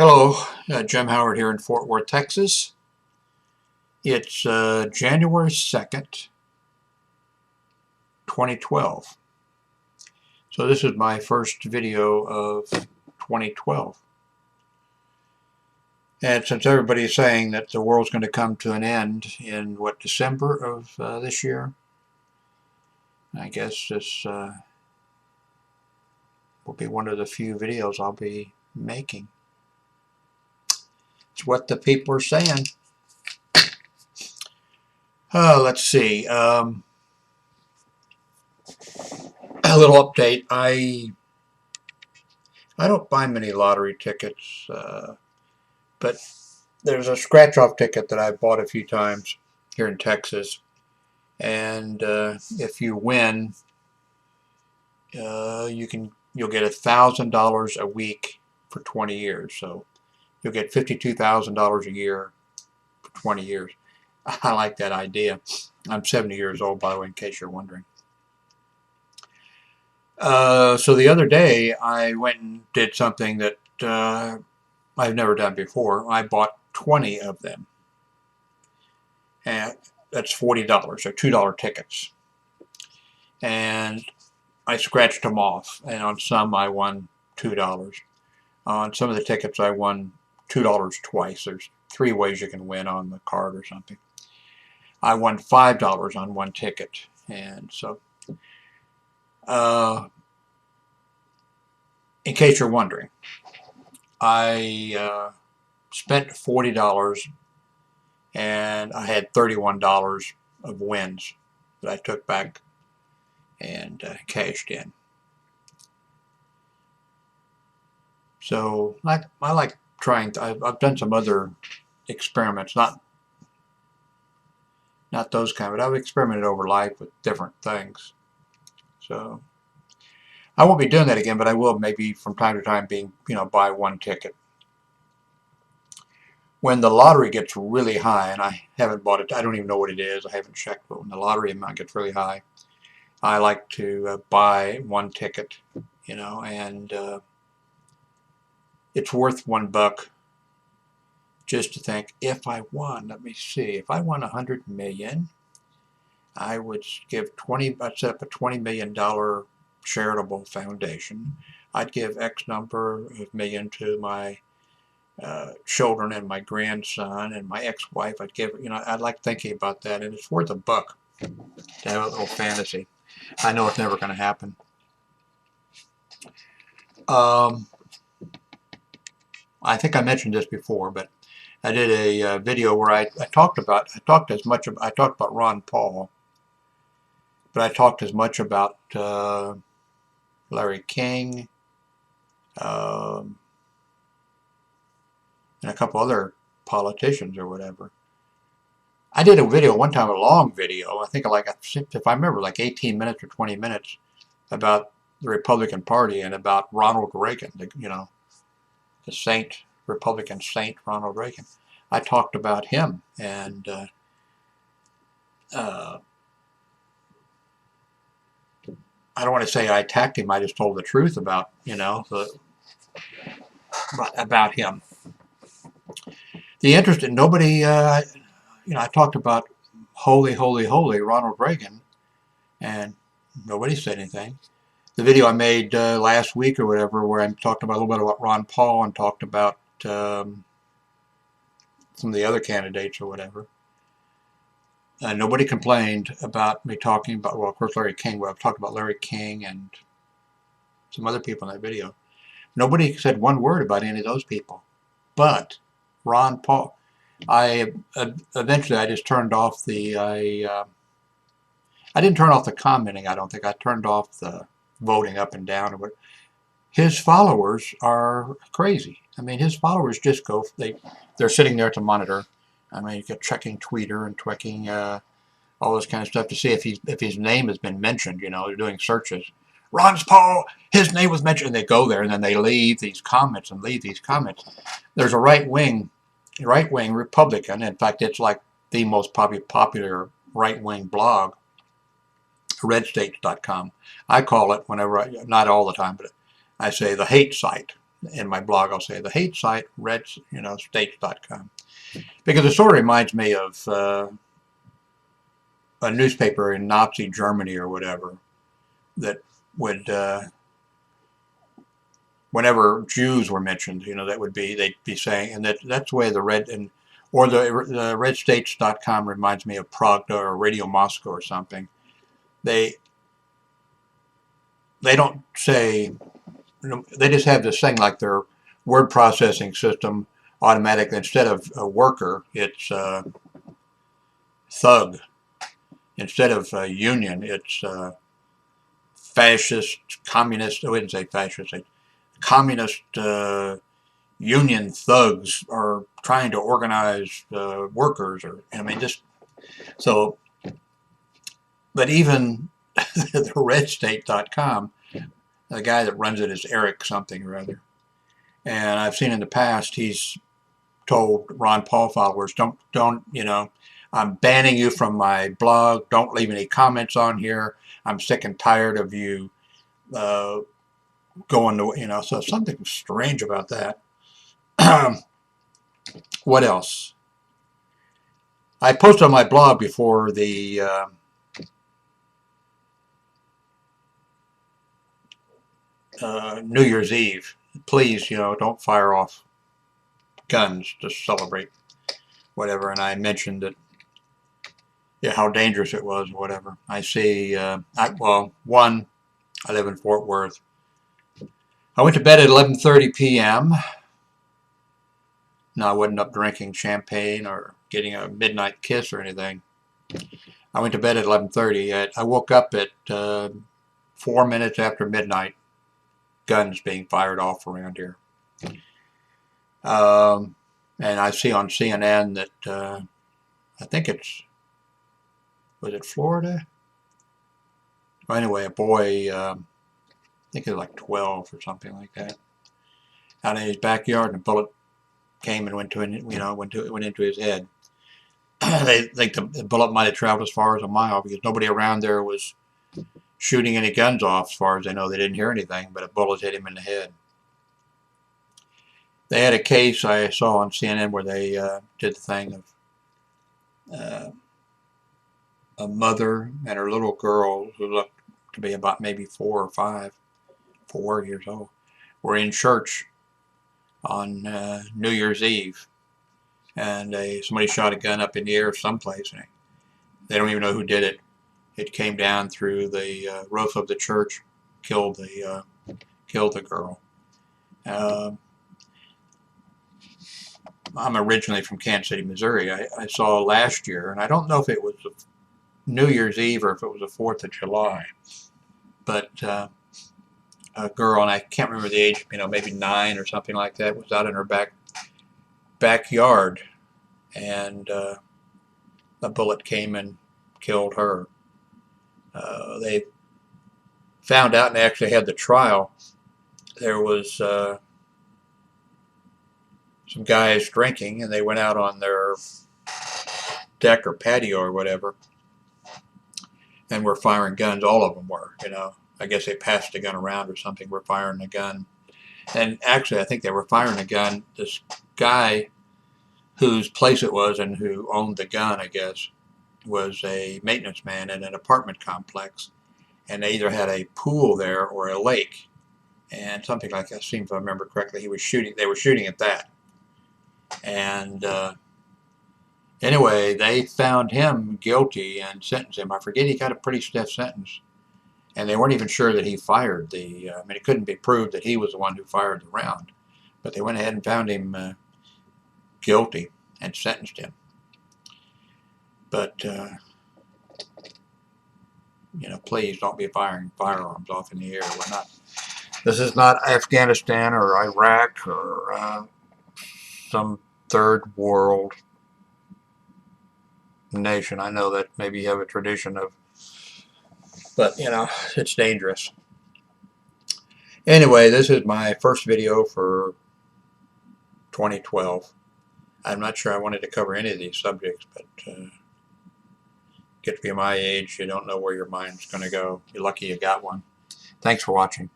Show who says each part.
Speaker 1: Hello, Jim Howard here in Fort Worth, Texas. It's January 2nd, 2012. So this is my first video of 2012. And since everybody's saying that the world's going to come to an end in, December of this year, I guess this will be one of the few videos I'll be making. It's what the people are saying. Let's see. A little update. I don't buy many lottery tickets, but there's a scratch-off ticket that I've bought a few times here in Texas, and if you win, you'll get $1,000 a week for 20 years. So you'll get $52,000 a year for 20 years. I like that idea. I'm 70 years old, by the way, in case you're wondering. So the other day, I went and did something that I've never done before. I bought 20 of them. And that's $40, so $2 tickets. And I scratched them off, and on some I won $2. On some of the tickets I won $2 twice. There's 3 ways you can win on the card or something. I won $5 on one ticket, and so in case you're wondering, I spent $40 and I had $31 of wins that I took back and cashed in. So I like trying. I've done some other experiments, not those kind, but I've experimented over life with different things. So I won't be doing that again, but I will maybe from time to time buy one ticket. When the lottery gets really high, and I haven't bought it, I don't even know what it is, I haven't checked, but when the lottery amount gets really high, I like to buy one ticket, and it's worth $1 just to think, if I won, let me see, if I won 100 million, I would give I'd set up a $20 million charitable foundation. I'd give X number of million to my children and my grandson and my ex-wife. I'd give, I like thinking about that, and it's worth $1 to have a little fantasy. I know it's never going to happen. I think I mentioned this before, but I did a video where I talked about Ron Paul, but I talked as much about Larry King and a couple other politicians or whatever. I did a video one time, a long video, I think if I remember, like 18 minutes or 20 minutes, about the Republican Party and about Ronald Reagan, the saint, Republican saint Ronald Reagan. I talked about him, and I don't want to say I attacked him. I just told the truth about about him. The interest in nobody, I talked about holy, holy, holy Ronald Reagan, and nobody said anything. The video I made last week or whatever, where I talked about a little bit about Ron Paul and talked about some of the other candidates or whatever. Nobody complained about me talking about, well, of course, Larry King. Well, I've talked about Larry King and some other people in that video. Nobody said one word about any of those people. But Ron Paul, eventually I just turned off I didn't turn off the commenting, I don't think. I turned off the voting up and down. His followers are crazy. I mean, his followers just go, they're sitting there to monitor. I mean, you get checking Twitter and checking all this kind of stuff to see if his name has been mentioned. They're doing searches. Ron Paul, his name was mentioned, and they go there, and then they leave these comments. There's a right-wing Republican. In fact, it's like the most popular right-wing blog, redstates.com. I call it, not all the time, but I say the hate site. in my blog, I'll say the hate site, states.com. Because it sort of reminds me of a newspaper in Nazi Germany or whatever that would, whenever Jews were mentioned, that would be, they'd be saying, and that's the way the the redstates.com reminds me of Pravda or Radio Moscow or something. They don't say, they just have this thing like their word processing system automatically, instead of a worker, it's thug. Instead of union, it's fascist, communist. I wouldn't say fascist. Communist union thugs are trying to organize workers, or just so. But even the redstate.com, the guy that runs it is Eric something or other, and I've seen in the past he's told Ron Paul followers, don't I'm banning you from my blog. Don't leave any comments on here. I'm sick and tired of you going to, so something strange about that. What else? I posted on my blog before the New Year's Eve. Please, don't fire off guns to celebrate whatever. And I mentioned that, yeah, how dangerous it was, whatever. I see, one, I live in Fort Worth. I went to bed at 11:30 p.m. No, I wasn't up drinking champagne or getting a midnight kiss or anything. I went to bed at 11:30. I woke up at 4 minutes after midnight. Guns being fired off around here. And I see on CNN that I think was it Florida? Well, anyway, a boy, I think he was like 12 or something like that, out in his backyard, and a bullet came and went into his head. They think the bullet might have traveled as far as a mile, because nobody around there was shooting any guns off, as far as they know. They didn't hear anything, but a bullet hit him in the head. They had a case I saw on CNN where they did the thing of a mother and her little girl, who looked to be about maybe 4 years old, were in church on New Year's Eve, and somebody shot a gun up in the air someplace, and they don't even know who did it. It came down through the roof of the church, killed the girl. I'm originally from Kansas City, Missouri. I saw last year, and I don't know if it was New Year's Eve or if it was the 4th of July, but a girl, and I can't remember the age, maybe 9 or something like that, was out in her backyard, and a bullet came and killed her. They found out, and they actually had the trial. There was some guys drinking, and they went out on their deck or patio or whatever, and were firing guns. All of them were, I guess they passed the gun around or something, were firing a gun. And actually, I think they were firing a gun. This guy whose place it was and who owned the gun, I guess, was a maintenance man in an apartment complex. And they either had a pool there or a lake. And something like that, seems, if I remember correctly, they were shooting at that. And anyway, they found him guilty and sentenced him. I forget, he got a pretty stiff sentence. And they weren't even sure that he fired it couldn't be proved that he was the one who fired the round. But they went ahead and found him guilty and sentenced him. But, please don't be firing firearms off in the air. We're not. This is not Afghanistan or Iraq or some third world nation. I know that maybe you have a tradition of, but it's dangerous. Anyway, this is my first video for 2012. I'm not sure I wanted to cover any of these subjects, but get to be my age, you don't know where your mind's going to go. You're lucky you got one. Thanks for watching.